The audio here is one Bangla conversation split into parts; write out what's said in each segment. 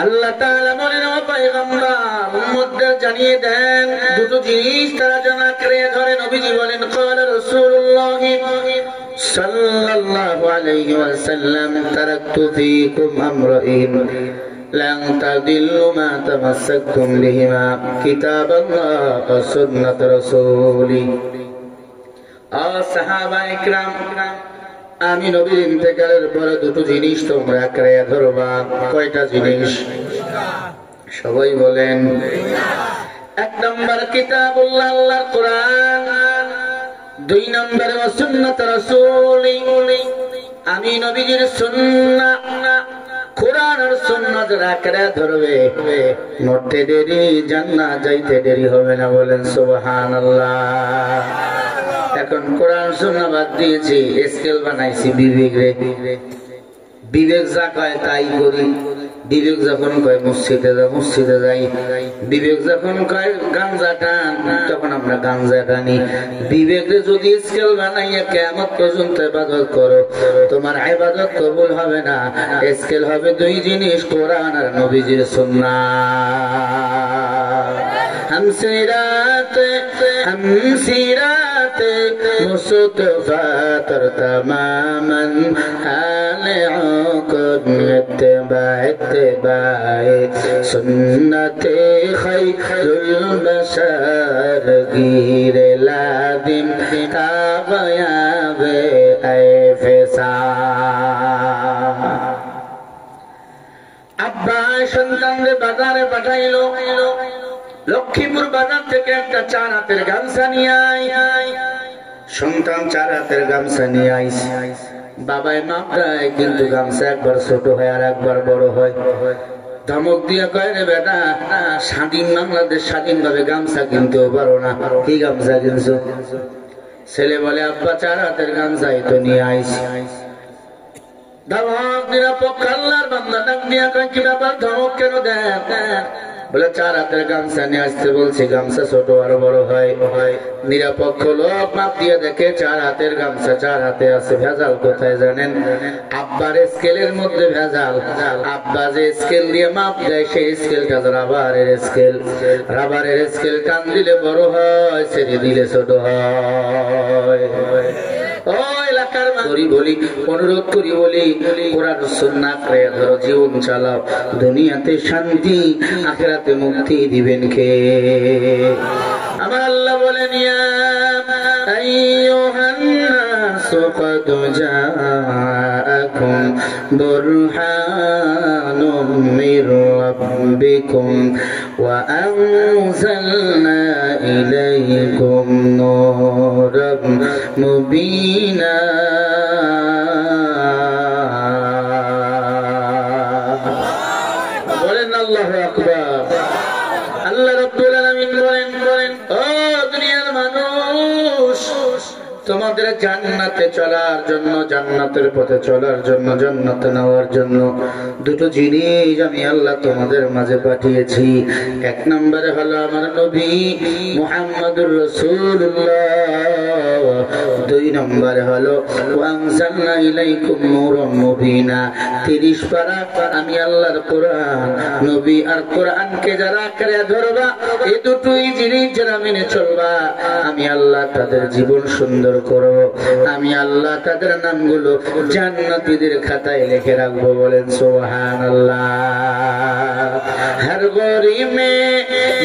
আল্লাহ তাআলা বলেন, ও পয়গম্বর, উম্মতদের জানিয়ে দেন দুটো জিনিস তারা যেন আঁকড়ে ধরে। নবীজি বলেন, ক্বালা রাসূলুল্লাহ সাল্লাল্লাহু আলাইহি ওয়াসাল্লাম, তারাকতু ফীকুম আমরাইন লান তাদিল্লু মা তামাসসাকতুম বিহিমা কিতাবাল্লাহ ওয়া সুন্নাত রাসূলি। সাহাবায়ে কিরাম, আমি নবীর ইন্তেকালের পরে দুটো জিনিস তোমরা আঁকড়ে ধরবা। কয়টা জিনিস? সবাই বলেন। এক নম্বর কিতাবুল্লাহ, আল্লাহর কোরআন। দুই নম্বরে সুন্নাত রাসূলি, আমি নবীর সুন্নাহ। কোরআন আর সুন্নাত আঁকড়ে ধরবে, মরতে দেরি, জান্নাত যাইতে দেরি হবে না। বলেন সুবহানাল্লাহ। এখন কোরআন সুন্নাহ বাদ দিয়েছি, স্কেল বানাইছি বিবেক রে। বিবেক যা কয় তাই করি। বিবেক যখন কয় মসজিদে যা, মসজিদে যাই। বিবেক যখন কয় গাঞ্জা টান, তখন আমরা গাঞ্জা টানি। বিবেকে যদি স্কেল বানাইয়া কিয়ামত পর্যন্ত ইবাদত করো, তোমার ইবাদত কবুল হবে না। স্কেল হবে দুই জিনিস, কোরআন আর নবীজির সুন্নাহ। हमसिराते मुस्तफा तर तमामन हाले औकद इत्तिबाए सुन्नते खैरुल बशर गिरे लादिम कामयाबे ऐ फिसा। আব্বা সন্তানদের বাজারে পাঠাইলো। লক্ষ্মীপুর বাজার থেকে একটা 4 হাতের গামছা নিয়ে আয়। সন্তান 4 হাতের গামছা নিয়ে আইছে। বাবাই মাপ দেয়, কিন্তু গামছা একবার ছোট হয় আর একবার বড় হয়। ধমক দিয়ে কয়, রে বেটা, স্বাধীন বাংলাদেশ স্বাধীনভাবে গামছা কিনতেও পারো না, কি গামছা কিনছো? ছেলে বলে, আব্বা 4 হাতের গামছাই তো নিয়ে আইছি। ধমক নিরপেক্ষ আল্লাহর বান্দা ডাক দিয়া কয়, কি ব্যাপার, ধমক কেন দেন? বলে, 4 হাতের গামছা নিয়ে আসতে বলছি, গামছা ছোট আর বড় হয়। নিরপেক্ষ লোক মাপ দিয়ে দেখে 4 হাতের গামছা 4 হাতে আছে। ভেজাল কোথায় জানেন? আব্বার স্কেলের মধ্যে ভেজাল। আব্বা যে স্কেল দিয়ে মাপ দেয়, সেই স্কেলটা রাবারের স্কেল। রাবারের স্কেল টান দিলে বড় হয়, ছেড়ে দিলে ছোট হয়। অনুরোধ করি বলি, কোরআন সুন্নাহ আঁকড়ে ধরো, জীবন চালাও। দুনিয়াতে শান্তি, আখিরাতে মুক্তি দিবেন কে? আমার আল্লাহ বলেন, ইয়া আইয়ুহান নাসু ক্বাদ জাআকুম বুরহানুম মির রাব্বিকুম ওয়া আনজালনা ইলাইকুম নূরাম মুবিনা। বলেন আল্লাহু আকবার। আল্লাহ রাব্বুল আলামিন বলেন, ও দুনিয়ার মানুষ, তোমাদের জান্নাতে চলার জন্য, জান্নাতের পথে চলার জন্য, জান্নাতে নেওয়ার জন্য দুটো জিনিস আমি আল্লাহ তোমাদের মাঝে পাঠিয়েছি। এক নম্বরে হলো আমার নবী মুহাম্মদুর রাসূলুল্লাহ। 2 নম্বরে হলো ওয়ানজালনা ইলাইকুম নূরাম মুবিনা। 30 পারা আমি আল্লাহর কোরআন। নবী আর কোরআনকে যারা আঁকড়ে ধরবা, এই দুটোই জিনিস যারা মেনে চলবা, আমি আল্লাহ তাদের জীবন সুন্দর করব। আমি আল্লাহ তাদের নামগুলো জান্নাতীদের খাতায় লিখে রাখবো। বলেন সুবহানাল্লাহ। হর গরি মে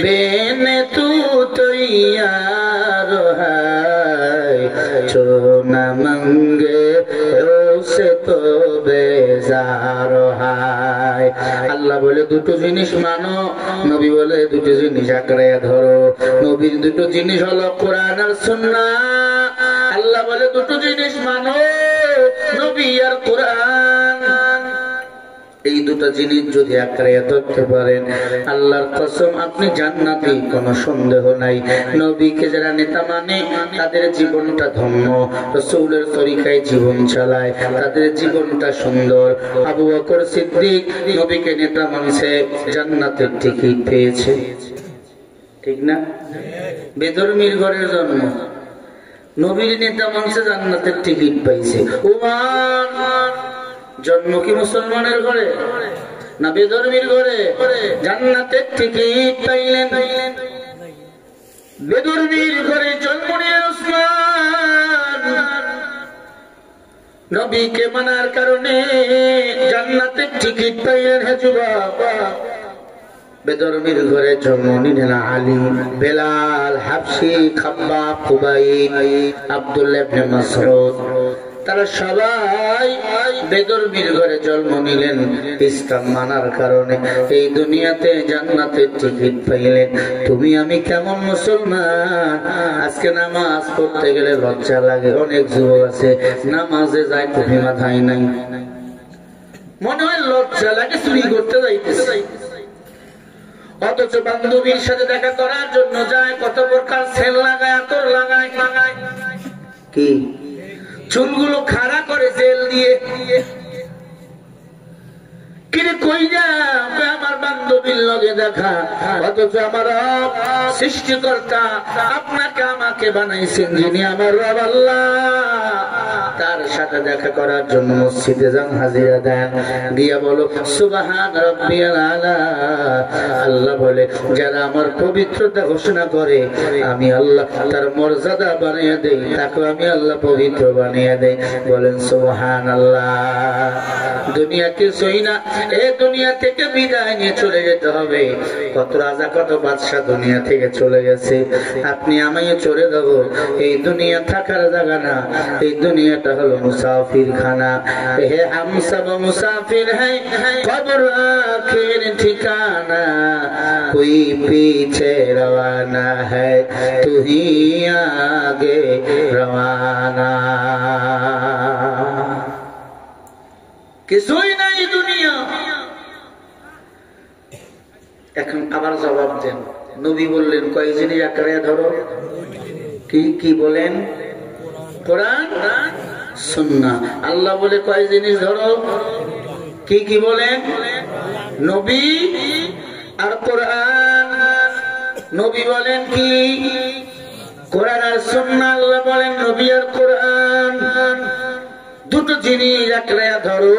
বেনে তু তৈয়ার হায়, চো না মঙ্গে ওসে তো বেজার হায়। আল্লাহ বলে দুটো জিনিস মানো, নবী বলে দুটো জিনিস আঁকড়ে ধরো। নবীর দুটো জিনিস হলো কোরআন আর সুন্নাহ। আল্লাহ বলে দুটো জিনিস মানো, নবী আর কোরআন। এই দুটো জিনিস যদি আঁকড়ে ধরতে পারেন, আল্লাহর কসম আপনি জান্নাতি, কোনো সন্দেহ নাই। নবীকে যারা নেতা মানে, তাদের জীবনটা ধন্য। রাসূলের তরিকায় জীবন চালায়, তাদের জীবনটা সুন্দর। আবু বকর সিদ্দিক নবীকে নেতা মানছে, জান্নাতের টিকিট পেয়েছে, ঠিক না? বেধর্মীর ঘরের জন্ম, নবীর নেতা মানছে, জান্নাতের টিকিট পাইছে। ওমান জন্ম কি মুসলমানের ঘরে? না বেদরবির ঘরে জান্নাতের টিকিট পাইলেন? বেদরবির ঘরে জন্ম নিয়ে উসমান নবীকে মানার কারণে জান্নাতের টিকিট পাইলেন। হে যুবক, বেদরবির ঘরে জন্ম নিলেন আলী, বেলাল, হাবশি, খাব্বাব, খুবাইব, আব্দুল্লাহ ইবনে মাসউদ। তারা সবাই বেদরবির ঘরে জন্ম নিলেন ইসলাম মানার কারণে। এই দুনিয়াতে জান্নাতের টিকিট পাইলেন। তুমি আমি কেমন মুসলমান, আজকে নামাজ পড়তে গেলে লজ্জা লাগে। অনেক যুবক আছে নামাজে যায় টুপি মাথায় নাই, মনে হয় লজ্জা লাগে চুরি করতে যাইতেছে। অথচ বান্ধবীর সাথে দেখা করার জন্য যায়, কত প্রকার সেল লাগায়, আতর লাগায়, কি চুলগুলো খাড়া করে জেল দিয়ে। কিরে কই যা? আমার বান্ধবীর লগে দেখা। অথচ আমার সৃষ্টিকর্তা আপনাকে আমাকে বানাইছেন যিনি আমার রব আল্লাহ, তার সাথে দেখা করার জন্য মসজিদে যান, হাজিরা দেন, দিয়া বলো সুবহান রাব্বিয়াল আলা। আল্লাহ বলে যারা আমার পবিত্রতা ঘোষণা করে আমি আল্লাহ তার মর্যাদা বানিয়ে দেই, তাকে আমি আল্লাহ পবিত্র বানিয়ে দেই। বলেন সুবহানাল্লাহ। দুনিয়া কিছুই না, এই দুনিয়া থেকে বিদায় নিয়ে চলে যেতে হবে। কত রাজা কত বাদশা দুনিয়া থেকে চলে গেছে, আপনি আমিও চলে যাব। এই দুনিয়া থাকার জায়গা না, এই দুনিয়াটা হলো মুসাফির খানা। হে হাম সব মুসাফির হ্যায়, কবর আখির ঠিকানা, কোই পीछे रवाना है तू ही आगे रवाना। কিছুই নাই দুনিয়া। এখন আবার জবাব দেন। নবী বললেন কয় জিনিস আঁকড়ে ধরো? কি কি বলেন? কোরআন সুন্নাহ। আল্লাহ বলে কয় জিনিস ধরো? কি কি বলেন? নবী আর কোরআন। নবী বলেন কি? কোরআন আর সুন্নাহ। আল্লাহ বলেন নবী আর কোরআন। দুটো জিনিস আঁকড়ে ধরো,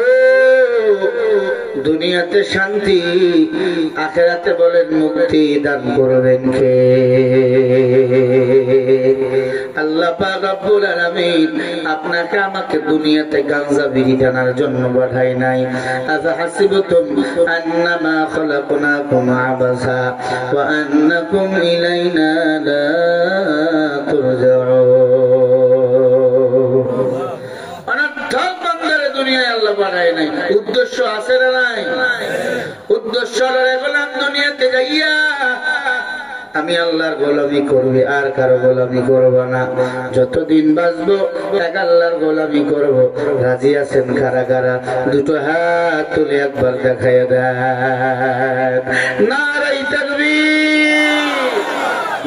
দুনিয়াতে শান্তি, আখিরাতে বলেন মুক্তি দান করবেন কে? আল্লাহ পাক রব্বুল আলামিন আপনাকে আমাকে দুনিয়াতে গাঞ্জা বিড়ি টানার জন্য পাঠায় নাই। আফা হাসিবতুম আন্নামা খলাকনাকুম আবাসা ওয়া আন্নাকুম ইলাইনা লা তুরজাউন। উদ্দেশ্য আছে না নাই? উদ্দেশ্য দুনিয়াতে যাইয়া আমি আল্লাহর গোলামি করবি, আর কারো গোলামি করবো না। যতদিন বাঁচবো এক আল্লাহর গোলামি করবো। রাজি আছেন কারা কারা? দুটো হাত তুলে একবার দেখাইয়া দেন। নারায়ে তাকবীর।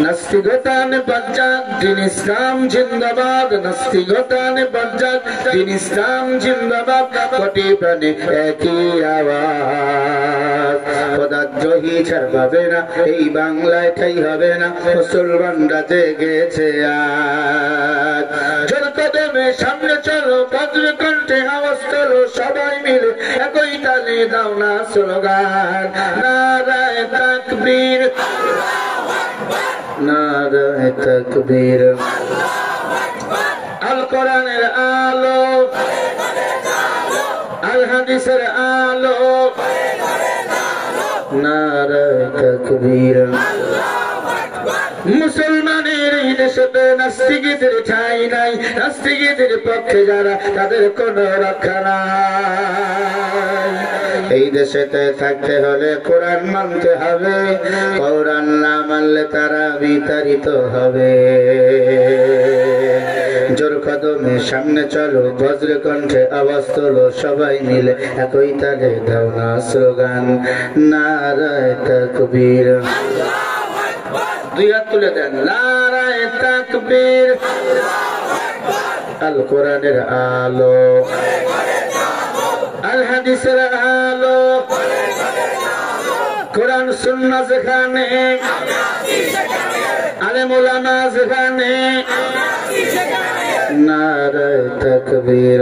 নাস্তিকতানে বাজ্জাক দিন ইসলাম জিন্দাবাদ, নাস্তিকতানে বাজ্জাক দিন ইসলাম জিন্দাবাদ। কোটি প্রাণে একই আওয়াজ, খোদাদ্রোহী ছাড় পাবে না এই বাংলায়, ঠাই হবে না মুসলমানরা জেগেছে আজ। জোর কদমে সামনে চলো, বজ্র কণ্ঠে আওয়াজ তোলো, সবাই মিলে একই তালে দাও না স্লোগান। নারায়ে তাকবীর, নারায়ে তাকবীর। আল কোরআনের আলো, আল হাদিসের আলো, নারায়ে তাকবীর। মুসলমানের এই দেশে নাস্তিকদের ঠাঁই নাই, নাস্তিকদের পক্ষে যারা তাদের কোনো রক্ষা নাই। এই দেশেতে থাকতে হলে কোরআন মানতে হবে, কোরআন না মানলে তারা বিতাড়িত হবে। জোর কদমে সামনে চলো, বজ্র কণ্ঠে আওয়াজ তোলো, সবাই মিলে একই তালে দাও না স্লোগান। নারায়ে তাকবীর। দুই হাত তুলে দেন। নারায়ে তাকবীর। আল কোরআনের আলো, আল হাদিসের আলো, কোরআন সুন্নাহ যেখানে, আলেম ওলামা যেখানে। নারায়ে তাকবীর।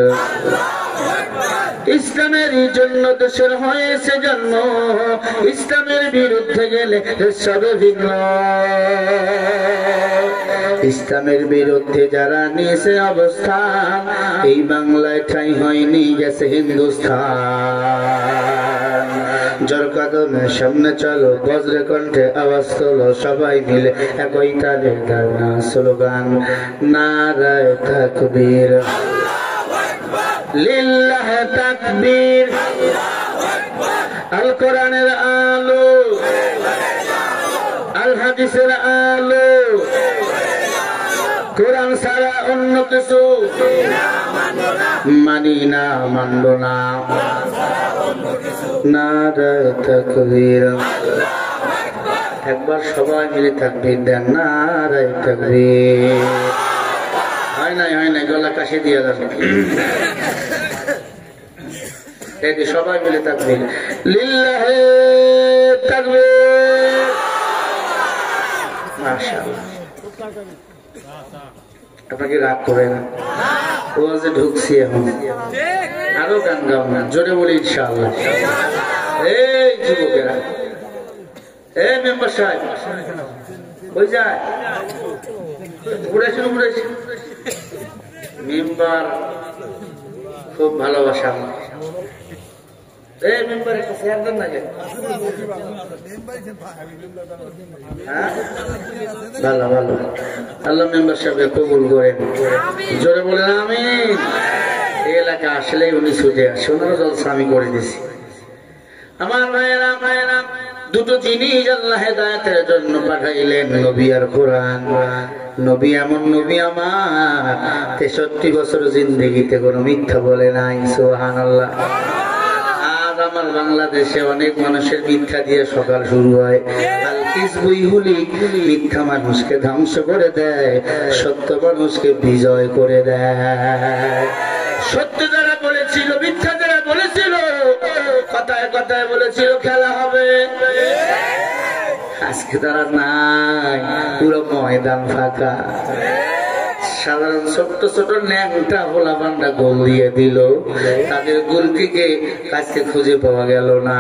ইসলামের জন্য দেশের হয়েছে জন্ম, ইসলামের বিরুদ্ধে গেলে সবে ভিন্ন। ইসলামের বিরুদ্ধে যারা নিয়েছে অবস্থান, এই বাংলায় ঠাঁই হয়নি, গেছে হিন্দুস্তান। জোর কদমে সামনে চলো, বজ্রে কণ্ঠে আওয়াজ তোলো, সবাই মিলে একই তালে দাও না স্লোগান, নারায়ে তাকবীর, লিল্লাহ তাকবীর। আল কোরআনের আলো, আল হাদিসের আলো, কোরআন ছাড়া অন্য কিছু মানি না, মানব না। নারায়ে তাকবীর। একবার সবাই মিলে তাকবীর দেন, নারায়ে তাকবীর। হয় নাই গলা কাশি দিয়ে যাবে। সবাই মিলে তাকবীর, লিল্লাহে তাকবীর। মাশাআল্লাহ। আপনাকে রাগ করে না, ও যে ঢুকছি এখন, আরো গান গাও না, জোরে বলি ইনশাআল্লাহ। এই যুবকেরা, এই মেম্বার সাহেব কই যায়? উড়েছি মেম্বার, খুব ভালোবাসা আমার। এই মেম্বার একটা শেয়ার দেন না, ভালো ভালো, আল্লাহ মেম্বার সাহেব কবুল করেন, জোরে বলেন আমিন। এই এলাকা আসলেই উনি ছুটে আসে, ওনারও জলসা আমি করে দিছি। আমার ভাইয়েরা, দুটো জিনিস আল্লাহ হেদায়েতের জন্য পাঠাইলেন, নবী আর কোরআন। নবী এমন নবী আমার 63 বছর জিন্দেগিতে কোনো মিথ্যা বলে নাই, সুবহানাল্লাহ। আজ আমার বাংলাদেশে অনেক মানুষের মিথ্যা দিয়ে সকাল শুরু হয়। আল কিসবুই হুলিক, মিথ্যা মানুষকে ধ্বংস করে দেয়, সত্য মানুষকে বিজয় করে দেয়। সত্য যারা বলেছিল, মিথ্যা যারা বলেছিল, কথায় কথায় বলেছিল খেলা হবে, আজকে তারা নাই, পুরো ময়দান ফাঁকা। সাধারণ ছোট্ট ছোট ন্যাংটা ভোলা বান্ডা গোল দিয়ে দিল, তাদের গোলটিকে কাছে খুঁজে পাওয়া গেল না।